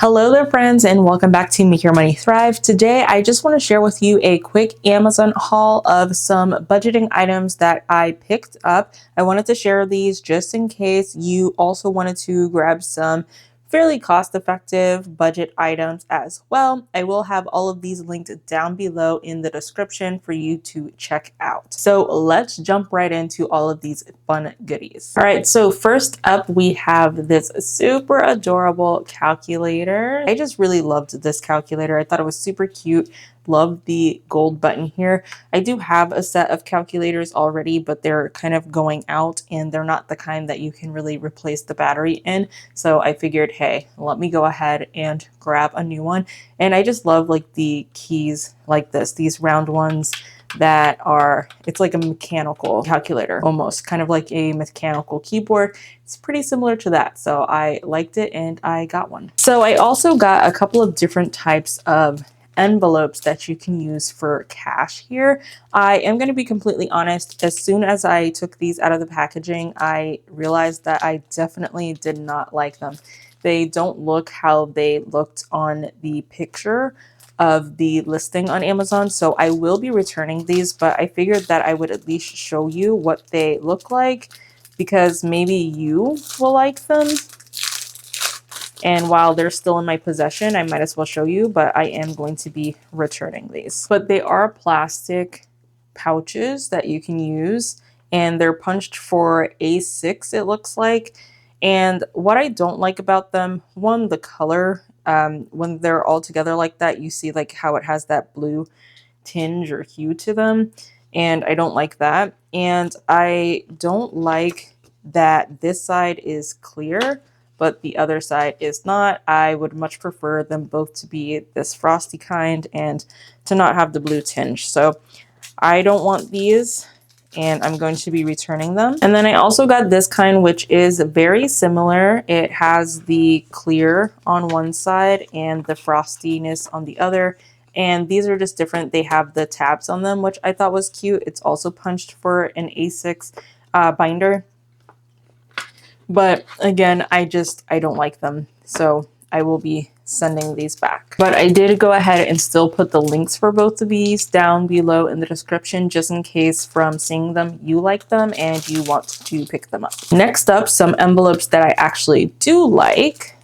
Hello there, friends, and welcome back to Make Your Money Thrive. Today, I just want to share with you a quick Amazon haul of some budgeting items that I picked up. I wanted to share these just in case you also wanted to grab some fairly cost-effective budget items as well. I will have all of these linked down below in the description for you to check out. So let's jump right into all of these fun goodies. All right, so first up, we have this super adorable calculator. I just really loved this calculator. I thought it was super cute. Love the gold button here. I do have a set of calculators already, but they're kind of going out and they're not the kind that you can really replace the battery in. So I figured, hey, let me go ahead and grab a new one. And I just love like the keys like this, these round ones that are, it's like a mechanical calculator, almost kind of like a mechanical keyboard. It's pretty similar to that. So I liked it and I got one. So I also got a couple of different types of envelopes that you can use for cash here. I am going to be completely honest. As soon as I took these out of the packaging, I realized that I definitely did not like them. They don't look how they looked on the picture of the listing on Amazon. So I will be returning these, but I figured that I would at least show you what they look like because maybe you will like them. And while they're still in my possession, I might as well show you, but I am going to be returning these. But they are plastic pouches that you can use, and they're punched for A6, it looks like. And what I don't like about them, one, the color, when they're all together like that, you see like how it has that blue tinge or hue to them. And I don't like that. And I don't like that this side is clear, but the other side is not. I would much prefer them both to be this frosty kind and to not have the blue tinge. So I don't want these and I'm going to be returning them. And then I also got this kind, which is very similar. It has the clear on one side and the frostiness on the other. And these are just different. They have the tabs on them, which I thought was cute. It's also punched for an A6 binder. But again, I don't like them. So I will be sending these back. But I did go ahead and still put the links for both of these down below in the description, just in case from seeing them, you like them and you want to pick them up. Next up, some envelopes that I actually do like.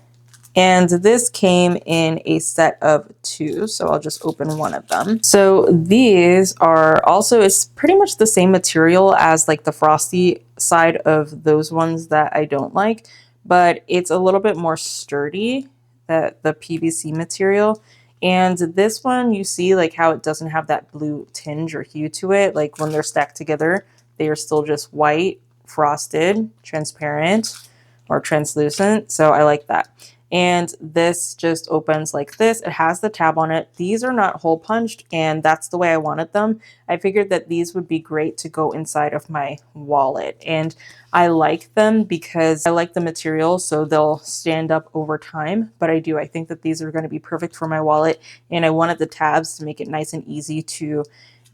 And this came in a set of 2, so I'll just open one of them. So these are also, it's pretty much the same material as like the frosty side of those ones that I don't like, but it's a little bit more sturdy, the PVC material. And this one, you see like how it doesn't have that blue tinge or hue to it. Like when they're stacked together, they are still just white, frosted, transparent, or translucent. So I like that. And this just opens like this. It has the tab on it. These are not hole punched, and that's the way I wanted them. I figured that these would be great to go inside of my wallet. And I like them because I like the material, so they'll stand up over time. But I think that these are going to be perfect for my wallet. And I wanted the tabs to make it nice and easy to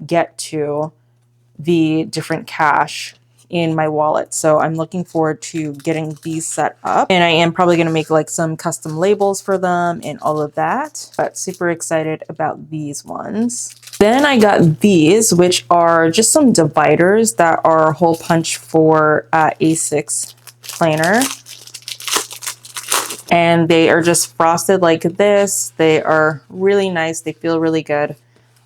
get to the different cash in my wallet. So I'm looking forward to getting these set up, and I am probably going to make like some custom labels for them and all of that, but super excited about these ones. Then I got these, which are just some dividers that are hole punch for A6 planer. And they are just frosted like this. They are really nice. They feel really good.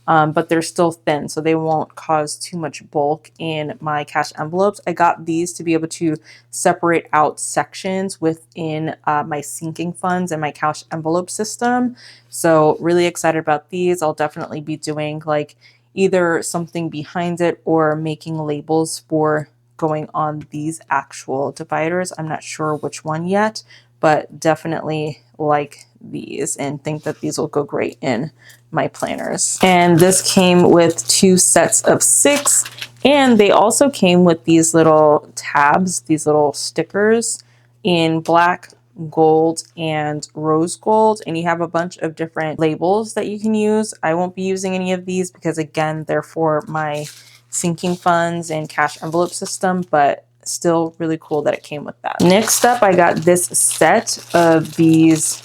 But they're still thin, so they won't cause too much bulk in my cash envelopes. I got these to be able to separate out sections within my sinking funds and my cash envelope system. So really excited about these. I'll definitely be doing like either something behind it or making labels for going on these actual dividers. I'm not sure which one yet, but definitely like these and think that these will go great in my planners. And this came with 2 sets of 6, and they also came with these little tabs, these little stickers in black, gold, and rose gold, and you have a bunch of different labels that you can use. I won't be using any of these because again, they're for my sinking funds and cash envelope system, but still really cool that it came with that. Next up, I got this set of these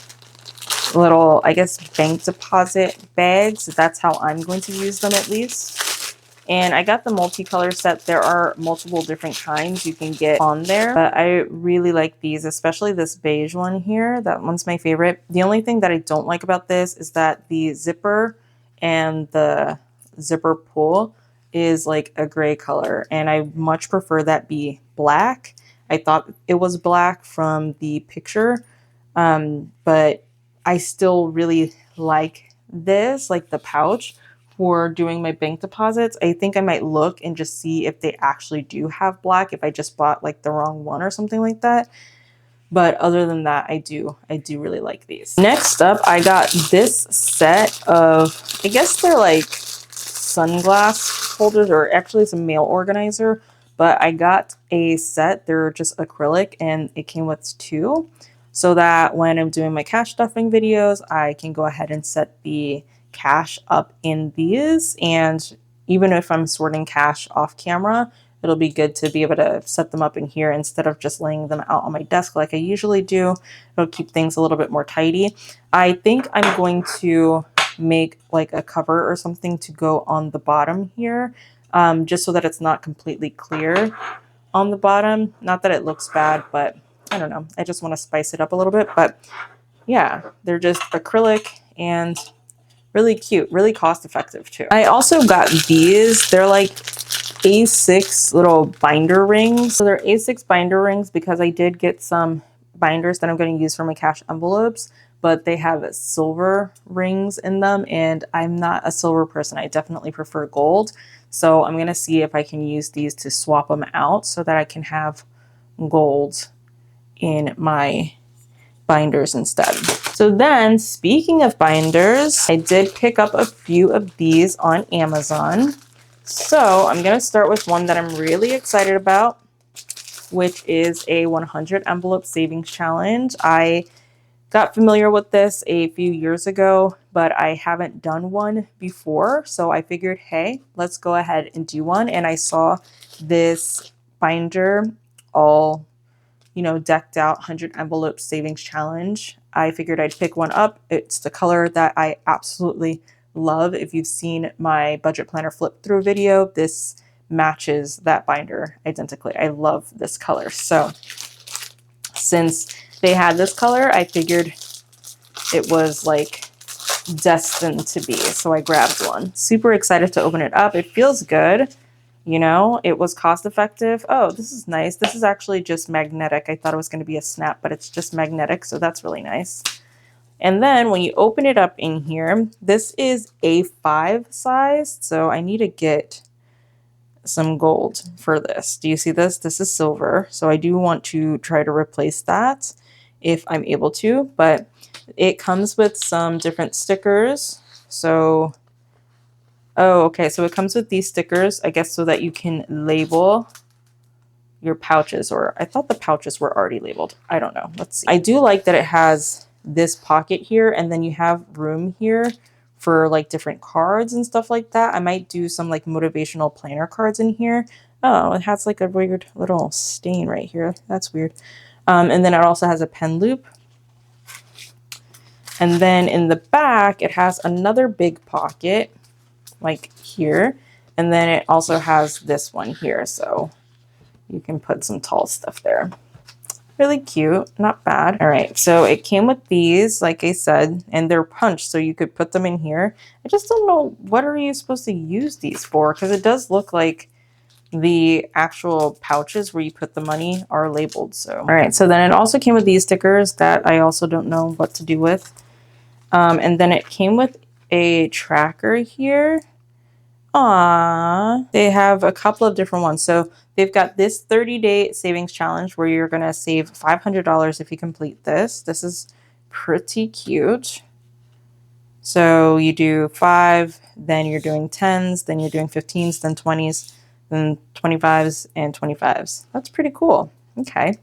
little, I guess, bank deposit bags. That's how I'm going to use them at least. And I got the multicolor set. There are multiple different kinds you can get on there, but I really like these, especially this beige one here. That one's my favorite. The only thing that I don't like about this is that the zipper and the zipper pull is like a gray color, and I much prefer that be black. I thought it was black from the picture, but I still really like this, like the pouch for doing my bank deposits. I think I might look and just see if they actually do have black, if I just bought like the wrong one or something like that. But other than that, I do really like these. Next up, I got this set of, I guess they're like sunglass holders, or actually it's a mail organizer, but I got a set. They're just acrylic and it came with two, so that when I'm doing my cash stuffing videos, I can go ahead and set the cash up in these. And even if I'm sorting cash off camera, it'll be good to be able to set them up in here instead of just laying them out on my desk like I usually do. It'll keep things a little bit more tidy. I think I'm going to make like a cover or something to go on the bottom here, just so that it's not completely clear on the bottom. Not that it looks bad, but I don't know. I just want to spice it up a little bit. But yeah, they're just acrylic and really cute, really cost effective too. I also got these. They're like A6 little binder rings. So they're A6 binder rings because I did get some binders that I'm going to use for my cash envelopes, but they have silver rings in them, and I'm not a silver person. I definitely prefer gold. So I'm going to see if I can use these to swap them out so that I can have gold in my binders instead. So then, speaking of binders, I did pick up a few of these on Amazon. So I'm going to start with one that I'm really excited about, which is a 100 envelope savings challenge. I got familiar with this a few years ago, but I haven't done one before. So I figured, hey, let's go ahead and do one. And I saw this binder all, you know, decked out 100 envelope savings challenge. I figured I'd pick one up. It's the color that I absolutely love. If you've seen my budget planner flip through video, this matches that binder identically. I love this color. So since they had this color, I figured it was like destined to be. So I grabbed one. Super excited to open it up. It feels good. You know, it was cost effective. Oh, this is nice. This is actually just magnetic. I thought it was going to be a snap, but it's just magnetic. So that's really nice. And then when you open it up in here, this is A5 size. So I need to get some gold for this. Do you see this? This is silver. So I do want to try to replace that if I'm able to, but it comes with some different stickers. So oh, okay. So it comes with these stickers, I guess, so that you can label your pouches, or I thought the pouches were already labeled. I don't know. Let's see. I do like that it has this pocket here, and then you have room here for like different cards and stuff like that. I might do some like motivational planner cards in here. Oh, it has like a weird little stain right here. That's weird. And then it also has a pen loop. And then in the back, it has another big pocket like here, and then it also has this one here, so you can put some tall stuff there. Really cute, not bad. All right, so it came with these, like I said, and they're punched, so you could put them in here. I just don't know, what are you supposed to use these for? Because it does look like the actual pouches where you put the money are labeled. So all right, so then it also came with these stickers that I also don't know what to do with. And then it came with a tracker here. They have a couple of different ones. So they've got this 30-day savings challenge where you're going to save $500 if you complete this. This is pretty cute. So you do 5, then you're doing 10s, then you're doing 15s, then 20s, then 25s and 25s. That's pretty cool. Okay.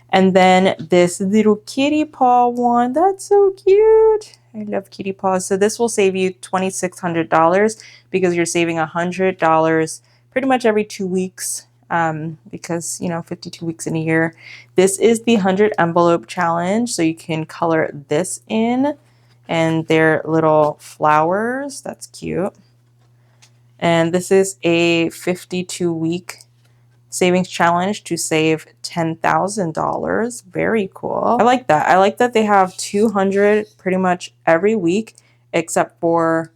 And then this little kitty paw one. That's so cute. I love kitty paws. So this will save you $2,600 because you're saving $100 pretty much every 2 weeks, because, you know, 52 weeks in a year. This is the 100 envelope challenge. So you can color this in. and they're little flowers. That's cute. And this is a 52-week savings challenge to save $10,000. Very cool. I like that. I like that they have 200 pretty much every week, except for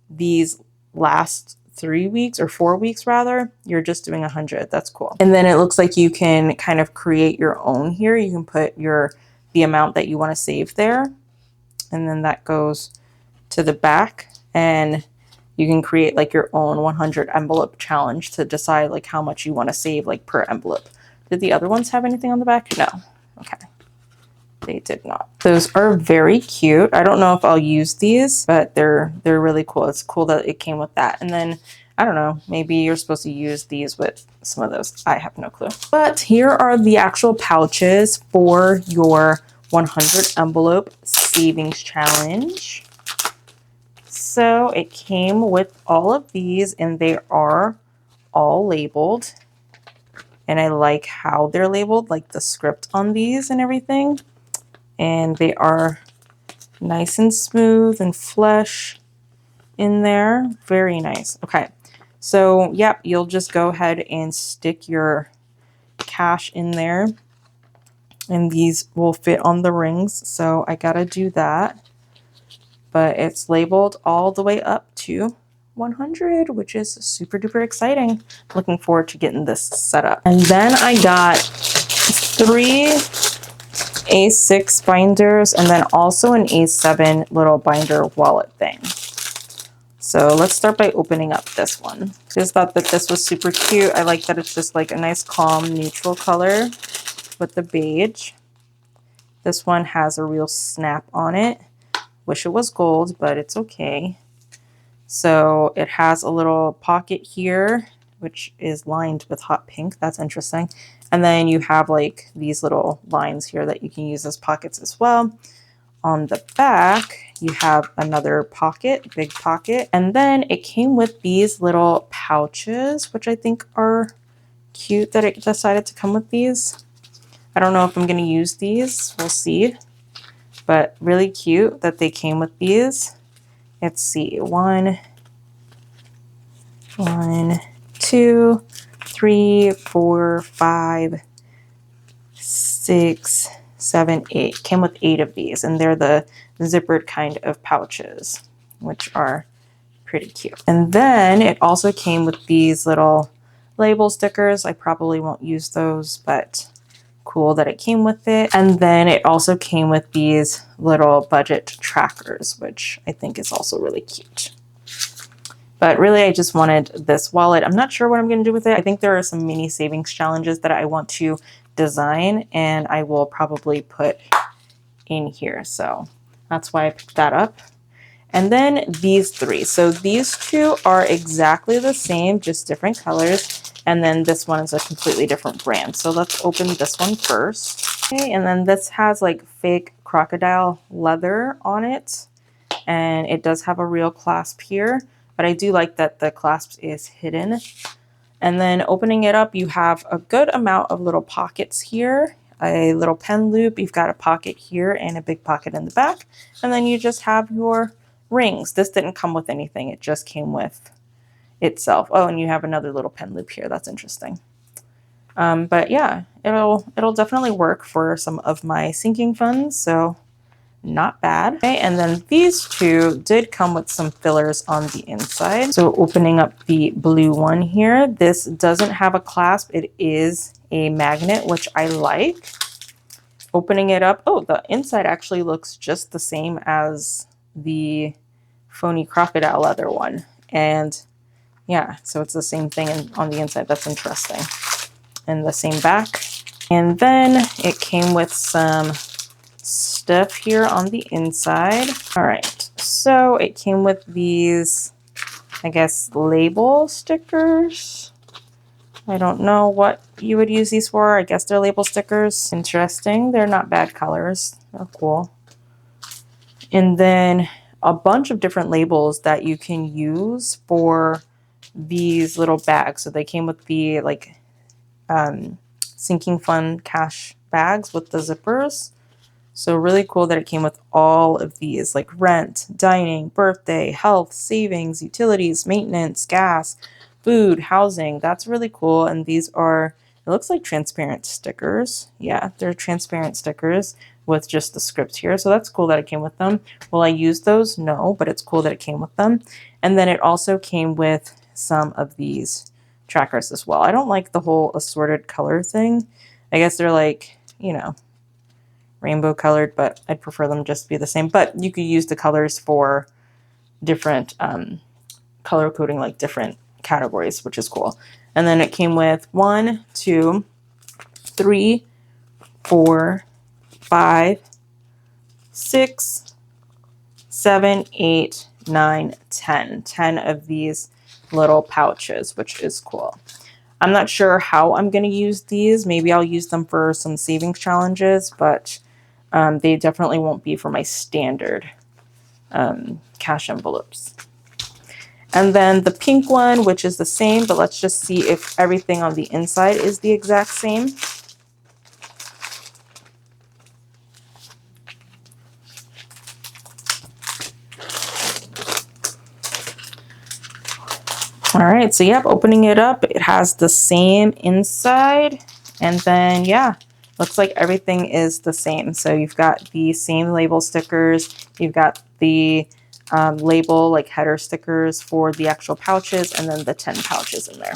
these last 3 weeks or 4 weeks rather. You're just doing 100. That's cool. And then it looks like you can kind of create your own here. You can put the amount that you want to save there. And then that goes to the back, and you can create like your own 100 envelope challenge to decide like how much you want to save like per envelope. Did the other ones have anything on the back? No. Okay. They did not. Those are very cute. I don't know if I'll use these, but they're really cool. It's cool that it came with that. And then I don't know, maybe you're supposed to use these with some of those. I have no clue. But here are the actual pouches for your 100 envelope savings challenge. So it came with all of these, and they are all labeled. And I like how they're labeled, like the script on these and everything. And they are nice and smooth and flush in there. Very nice. Okay. So, yep, you'll just go ahead and stick your cash in there. And these will fit on the rings. So I gotta do that. But it's labeled all the way up to 100, which is super duper exciting. Looking forward to getting this set up. And then I got 3 A6 binders and then also an A7 little binder wallet thing. So let's start by opening up this one. Just thought that this was super cute. I like that it's just like a nice calm neutral color with the beige. This one has a real snap on it. Wish it was gold, but it's okay. So it has a little pocket here, which is lined with hot pink. That's interesting. And then you have like these little lines here that you can use as pockets as well. On the back, you have another pocket, big pocket. And then it came with these little pouches, which I think are cute that it decided to come with these. I don't know if I'm going to use these. We'll see. But really cute that they came with these. Let's see. 1, 2, 3, 4, 5, 6, 7, 8. Came with 8 of these, and they're the zippered kind of pouches, which are pretty cute. And then it also came with these little label stickers. I probably won't use those, but cool that it came with it. And then it also came with these little budget trackers, which I think is also really cute. But really, I just wanted this wallet. I'm not sure what I'm going to do with it. I think there are some mini savings challenges that I want to design, and I will probably put in here. So that's why I picked that up. And then these 3. So these 2 are exactly the same, just different colors. And then this one is a completely different brand. So let's open this one first. Okay, and then this has like fake crocodile leather on it. And it does have a real clasp here. But I do like that the clasp is hidden. And then opening it up, you have a good amount of little pockets here. A little pen loop. You've got a pocket here and a big pocket in the back. And then you just have your rings. This didn't come with anything. It just came with itself. Oh, and you have another little pen loop here. That's interesting. But yeah, it'll definitely work for some of my sinking funds. So not bad. Okay, and then these 2 did come with some fillers on the inside. So opening up the blue one here, this doesn't have a clasp. It is a magnet, which I like. Opening it up, oh, the inside actually looks just the same as the phony crocodile leather one. And yeah, so it's the same thing on the inside. That's interesting. And the same back. And then it came with some stuff here on the inside. All right, so it came with these, I guess, label stickers. I don't know what you would use these for. I guess they're label stickers. Interesting. They're not bad colors. They're cool. And then a bunch of different labels that you can use for these little bags. So they came with the sinking fund cash bags with the zippers. So really cool that it came with all of these, like rent, dining, birthday, health, savings, utilities, maintenance, gas, food, housing. That's really cool. And these are, it looks like transparent stickers. Yeah, they're transparent stickers with just the script here. So that's cool that it came with them. Will I use those? No, but it's cool that it came with them. And then it also came with some of these trackers as well. I don't like the whole assorted color thing. I guess they're like, you know, rainbow colored, but I'd prefer them just to be the same. But you could use the colors for different color coding, like different categories, which is cool. And then it came with 1, 2, 3, 4, 5, 6, 7, 8, 9, 10. 10 of these little pouches, which is cool. I'm not sure how I'm going to use these. Maybe I'll use them for some savings challenges, but they definitely won't be for my standard cash envelopes. And then the pink one, which is the same, but let's just see if everything on the inside is the exact same. All right, so yep, opening it up, it has the same inside. And then, yeah, looks like everything is the same. So you've got the same label stickers. You've got the label, like header stickers for the actual pouches, and then the 10 pouches in there.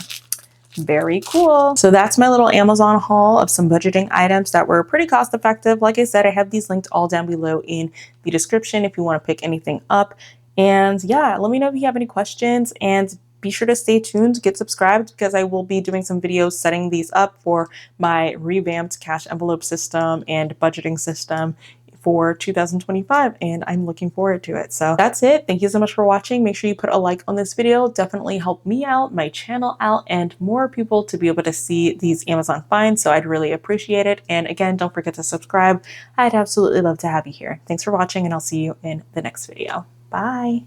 Very cool. So that's my little Amazon haul of some budgeting items that were pretty cost effective. Like I said, I have these linked all down below in the description if you want to pick anything up. And yeah, let me know if you have any questions, and be sure to stay tuned, get subscribed, because I will be doing some videos setting these up for my revamped cash envelope system and budgeting system for 2025, and I'm looking forward to it. So that's it. Thank you so much for watching. Make sure you put a like on this video. Definitely help me out, my channel out, and more people to be able to see these Amazon finds. So I'd really appreciate it. And again, don't forget to subscribe. I'd absolutely love to have you here. Thanks for watching, and I'll see you in the next video. Bye.